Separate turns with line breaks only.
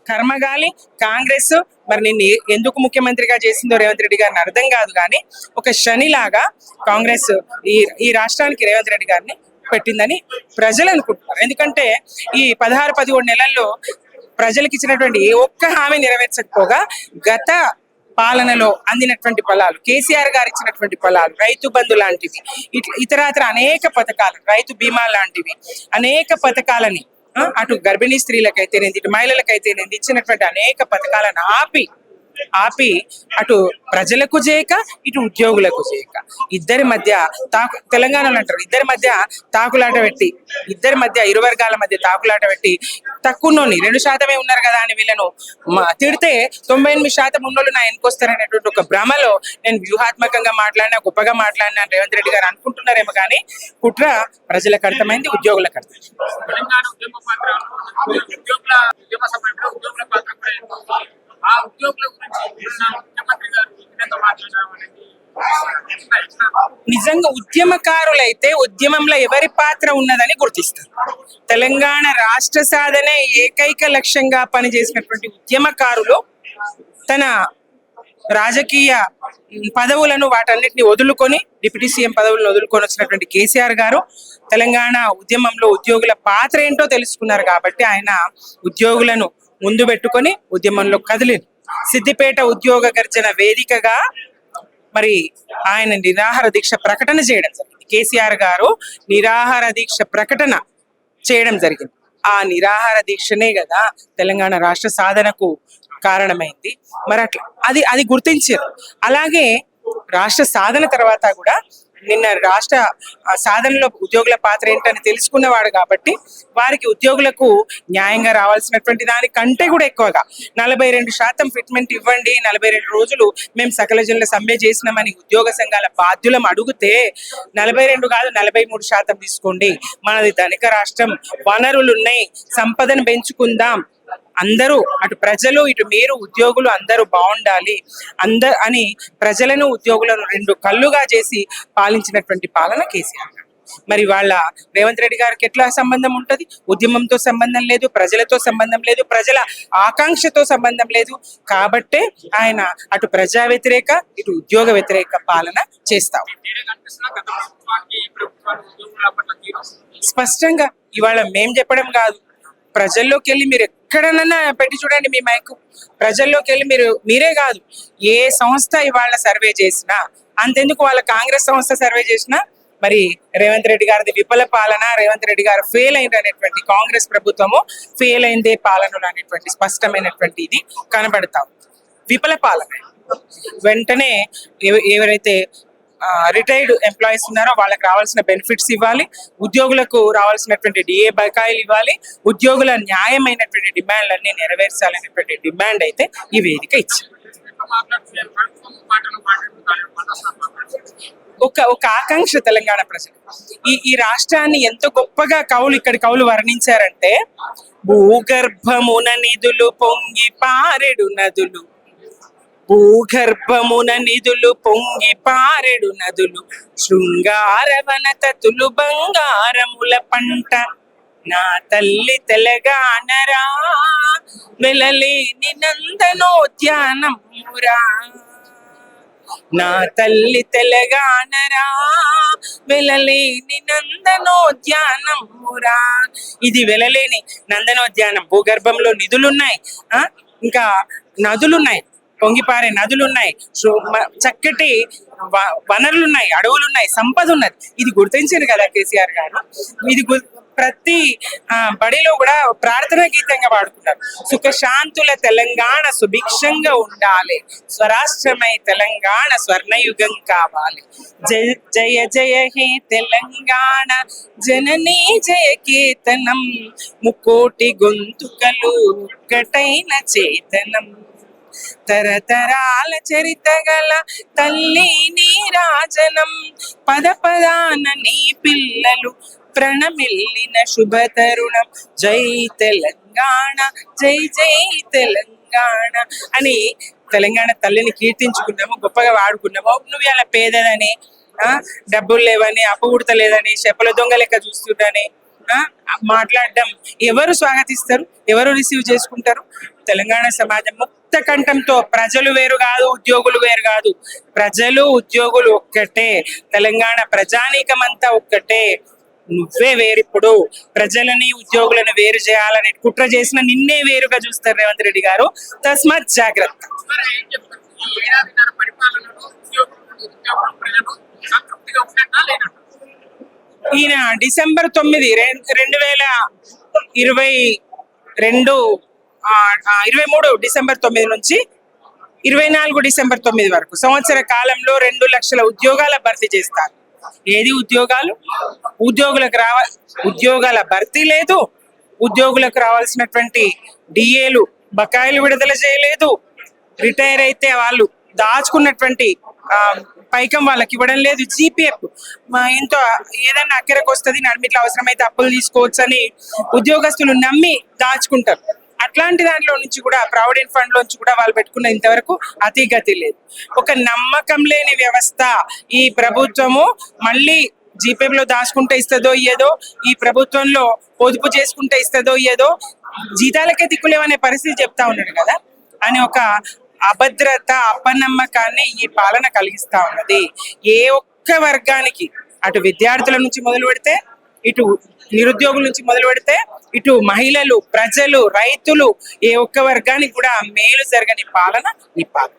కర్మగాలి కాంగ్రెస్ మరి నిన్ను ఎందుకు ముఖ్యమంత్రిగా చేసిందో రేవంత్ రెడ్డి గారిని అర్థం కాదు, కానీ ఒక శనిలాగా కాంగ్రెస్ ఈ ఈ రాష్ట్రానికి రేవంత్ రెడ్డి గారిని పెట్టిందని ప్రజలు అనుకుంటున్నారు. ఎందుకంటే ఈ 16-17 నెలల్లో ప్రజలకు ఇచ్చినటువంటి ఏ ఒక్క హామీ నెరవేర్చకపోగా గత పాలనలో అందినటువంటి ఫలాలు, కేసీఆర్ గారు ఇచ్చినటువంటి ఫలాలు, రైతు బంధు లాంటివి, ఇతర అనేక పథకాలు, రైతు బీమా లాంటివి అనేక పథకాలని అటు గర్భిణీ స్త్రీలకైతేనేది, ఇటు మహిళలకైతేనేది ఇచ్చినటువంటి అనేక పథకాలను ఆపి అటు ప్రజలకు చేయక ఇటు ఉద్యోగులకు చేయక ఇద్దరి మధ్య తెలంగాణలో అంటారు ఇద్దరి మధ్య తాకులాట పెట్టి, ఇద్దరి మధ్య ఇరు వర్గాల మధ్య తాకులాట పెట్టి తక్కువనోని 2% ఉన్నారు కదా అని వీళ్ళను తిడితే 98% ఉన్నోళ్ళు నా వెనుకొస్తారనేటువంటి ఒక భ్రమలో నేను వ్యూహాత్మకంగా మాట్లాడినా, గొప్పగా మాట్లాడినా రేవంత్ రెడ్డి గారు అనుకుంటున్నారేమో, కానీ కుట్ర ప్రజలకు అర్థమైంది, ఉద్యోగులకు అర్థమైంది. నిజంగా ఉద్యమకారులైతే ఉద్యమంలో ఎవరి పాత్ర ఉన్నదని గుర్తిస్తారు. తెలంగాణ రాష్ట్ర సాధనే ఏకైక లక్ష్యంగా పనిచేసినటువంటి ఉద్యమకారులు తన రాజకీయ పదవులను వాటన్నిటిని వదులుకొని, డిప్యూటీ సీఎం పదవులను వదులుకొని వచ్చినటువంటి కేసీఆర్ గారు తెలంగాణ ఉద్యమంలో ఉద్యోగుల పాత్ర ఏంటో తెలుసుకున్నారు. కాబట్టి ఆయన ఉద్యోగులను ముందు పెట్టుకొని ఉద్యమంలో కదిలింది. సిద్దిపేట ఉద్యోగ గర్జన వేదికగా మరి ఆయన నిరాహార దీక్ష ప్రకటన చేయడం జరిగింది. కేసీఆర్ గారు నిరాహార దీక్ష ప్రకటన చేయడం జరిగింది. ఆ నిరాహార దీక్షనే కదా తెలంగాణ రాష్ట్ర సాధనకు కారణమైంది. మరి అట్లా అది గుర్తించారు. అలాగే రాష్ట్ర సాధన తర్వాత కూడా నిన్న రాష్ట్ర సాధనలో ఉద్యోగుల పాత్ర ఏంటని తెలుసుకున్నవాడు కాబట్టి వారికి ఉద్యోగులకు న్యాయంగా రావాల్సినటువంటి దానికంటే కూడా ఎక్కువగా 42% ఫిట్మెంట్ ఇవ్వండి, 42 రోజులు మేము సకల జనుల సమ్మె చేసినామని ఉద్యోగ సంఘాల బాధ్యులం అడిగితే 42 కాదు 43% తీసుకోండి, మనది ధనిక రాష్ట్రం, వనరులు ఉన్నాయి, సంపదను పెంచుకుందాం, అందరూ అటు ప్రజలు ఇటు మీరు ఉద్యోగులు అందరూ బాగుండాలి అని ప్రజలను ఉద్యోగులను రెండు కళ్ళుగా చేసి పాలించినటువంటి పాలన కేసీఆర్ గారు. మరి వాళ్ళ రేవంత్ రెడ్డి గారికి ఎట్లా సంబంధం ఉంటది? ఉద్యమంతో సంబంధం లేదు, ప్రజలతో సంబంధం లేదు, ప్రజల ఆకాంక్షతో సంబంధం లేదు. కాబట్టే ఆయన అటు ప్రజా వ్యతిరేక ఇటు ఉద్యోగ వ్యతిరేక పాలన చేస్తాం. స్పష్టంగా ఇవాళ మేం చెప్పడం కాదు, ప్రజల్లోకి వెళ్ళి మీరు ఎక్కడన్నా పెట్టి చూడండి మీ మైకు, ప్రజల్లోకి వెళ్ళి మీరే కాదు ఏ సంస్థ ఇవాళ సర్వే చేసినా, అంతెందుకు వాళ్ళ కాంగ్రెస్ సంస్థ సర్వే చేసినా మరి రేవంత్ రెడ్డి గారిది విఫల పాలన, రేవంత్ రెడ్డి గారు ఫెయిల్ అయింది అనేటువంటి, కాంగ్రెస్ ప్రభుత్వము ఫెయిల్ అయిందే పాలనలు అనేటువంటి స్పష్టమైనటువంటి ఇది కనబడతాం. విఫల పాలన వెంటనే ఎవరైతే రిటైర్డ్ ఎంప్లాయీస్ ఉన్నారో వాళ్ళకి రావాల్సిన బెనిఫిట్స్ ఇవ్వాలి, ఉద్యోగులకు రావాల్సినటువంటి డిఏ బకాయిలు ఇవ్వాలి, ఉద్యోగుల న్యాయమైనటువంటి డిమాండ్లన్నీ నెరవేర్చాలనేటువంటి డిమాండ్ అయితే ఈ వేదిక ఇచ్చింది. ఒక ఆకాంక్ష తెలంగాణ ప్రజలు ఈ రాష్ట్రాన్ని ఎంత గొప్పగా ఇక్కడి కవులు వర్ణించారంటే, భూగర్భమున నిధులు పొంగి పారెడు నదులు, భూగర్భమున నిధులు పొంగి పారెడు నదులు, శృంగారవన తతులు బంగారముల పంట, నా తల్లి తెలంగాణరా వెలలేని నందనోద్యానమురా, నా తల్లి తెలంగాణరా వెలలేని నందనోద్యానమురా. ఇది వెలలేని నందనోద్యానం. భూగర్భంలో నిధులున్నాయి, ఇంకా నదులున్నాయి, పొంగిపారే నదులున్నాయి, చక్కటి వనరులున్నాయి, అడవులున్నాయి, సంపద ఉన్నది. ఇది గుర్తించారు కదా కేసీఆర్ గారు. ఇది ప్రతి బడిలో కూడా ప్రార్థనా గీతంగా పాడుతున్నారు. సుఖశాంతుల తెలంగాణ సుభిక్షంగా ఉండాలి, స్వరాష్ట్రమై తెలంగాణ స్వర్ణయుగం కావాలి, జయ జయ జయ హే తెలంగాణ జననీ జయ కేతనం, ముకోటి గొంతుకలు ఒక్కటైన చేతనం, తరతరాల చరిత గల తల్లి నీ రాజనం, పద పదాన నీ పిల్లలు ప్రణమిల్లిన శుభ తరుణం, జై తెలంగాణ జై జై తెలంగాణ అని తెలంగాణ తల్లిని కీర్తించుకున్నాము, గొప్పగా వాడుకున్నాము. నువ్వు ఇలా పేదదని, డబ్బులు లేవని, అప్పు గుడతలేదని, చెప్పల దొంగ లెక్క చూస్తుందని, ఆ, మాట్లాడడం ఎవరు స్వాగతిస్తారు, ఎవరు రిసీవ్ చేసుకుంటారు? తెలంగాణ సమాజం ముక్త కంఠంతో ప్రజలు వేరు కాదు, ఉద్యోగులు వేరు కాదు, ప్రజలు ఉద్యోగులు ఒక్కటే, తెలంగాణ ప్రజానీకమంతా ఒక్కటే, నువ్వే వేరిప్పుడు, ప్రజలని ఉద్యోగులను వేరు చేయాలని కుట్ర చేసిన నిన్నే వేరుగా చూస్తారు రేవంత్ రెడ్డి గారు. తస్మాత్ జాగ్రత్త.
మరి ఏం చెప్తారు? ఈ ఏడాదిన్నర పరిపాలనలో ఉద్యోగులు ప్రజలు సంతృప్తిగా ఉన్నట్టా లేనట్టా?
ఈయన డిసెంబర్ 9, 2022 23 డిసెంబర్ 9 నుంచి 24 డిసెంబర్ 9 వరకు సంవత్సర కాలంలో 2 లక్షల ఉద్యోగాల భర్తీ చేస్తారు. ఏది ఉద్యోగాలు? ఉద్యోగాల భర్తీ లేదు, ఉద్యోగులకు రావాల్సినటువంటి డిఏలు బకాయిలు విడుదల చేయలేదు, రిటైర్ అయితే వాళ్ళు దాచుకున్నటువంటి పైకం వాళ్ళకి ఇవ్వడం లేదు, జీపీఎఫ్ ఎంతో ఏదైనా అక్కరకు వస్తుంది, నడిమిట్లా అవసరమైతే అప్పులు తీసుకోవచ్చు అని ఉద్యోగస్తులు నమ్మి దాచుకుంటారు. అట్లాంటి దాంట్లో నుంచి కూడా ప్రావిడెంట్ ఫండ్ లోంచి కూడా వాళ్ళు పెట్టుకున్న ఇంతవరకు అతిగతి లేదు. ఒక నమ్మకం లేని వ్యవస్థ ఈ ప్రభుత్వము. మళ్ళీ జీపీఎఫ్ లో దాచుకుంటే ఇస్తుందో ఇయ్యదో, ఈ ప్రభుత్వంలో పొదుపు చేసుకుంటే ఇస్తుందో ఇయ్యదో, జీతాలకే దిక్కులేమనే పరిస్థితి చెప్తా ఉన్నాడు కదా అని ఒక అభద్రత, అపనమ్మకాన్ని ఈ పాలన కలిగిస్తా ఉన్నది. ఏ ఒక్క వర్గానికి, అటు విద్యార్థుల నుంచి మొదలు పెడితే, ఇటు నిరుద్యోగుల నుంచి మొదలు పెడితే, ఇటు మహిళలు, ప్రజలు, రైతులు, ఏ ఒక్క వర్గానికి కూడా మేలు జరగని పాలన ఈ పాలన.